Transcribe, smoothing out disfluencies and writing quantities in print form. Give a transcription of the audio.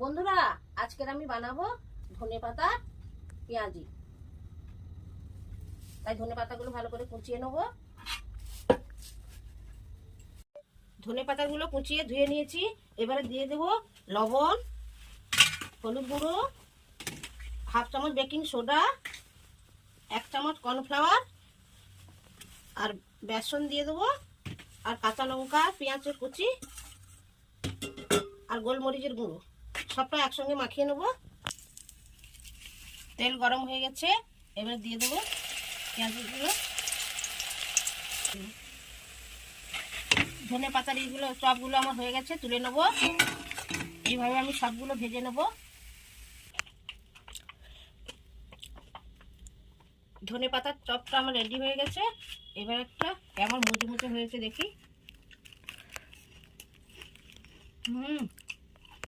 বন্ধুরা, আজকের আমি বানাবো ধনেপাতা পেঁয়াজি। তাই ধনেপাতাগুলো ভালো করে কুচিয়ে নেবো। ধনেপাতাগুলো কুচিয়ে ধুয়ে নিয়েছি। এবারে দিয়ে দেবো লবণ, হলুদ গুঁড়ো, হাফ চামচ বেকিং সোডা, 1 চামচ কর্নফ্লাওয়ার আর বেসন দিয়ে দেবো, আর কাঁচা লঙ্কা, পেঁয়াজের কুচি আর গোলমরিচের গুঁড়ো সবটা একসঙ্গে মাখিয়ে নেবো। তেল গরম হয়ে গেছে, এবার দিয়ে দেবো পেঁয়াজগুলো। ধনে পাতার এইগুলো চপগুলো আমার হয়ে গেছে, তুলে নেবো। এইভাবে আমি সবগুলো ভেজে নেব। ধনে পাতার চপটা আমার রেডি হয়ে গেছে। এবার একটা কেমন মুচমুচে হয়েছে দেখি।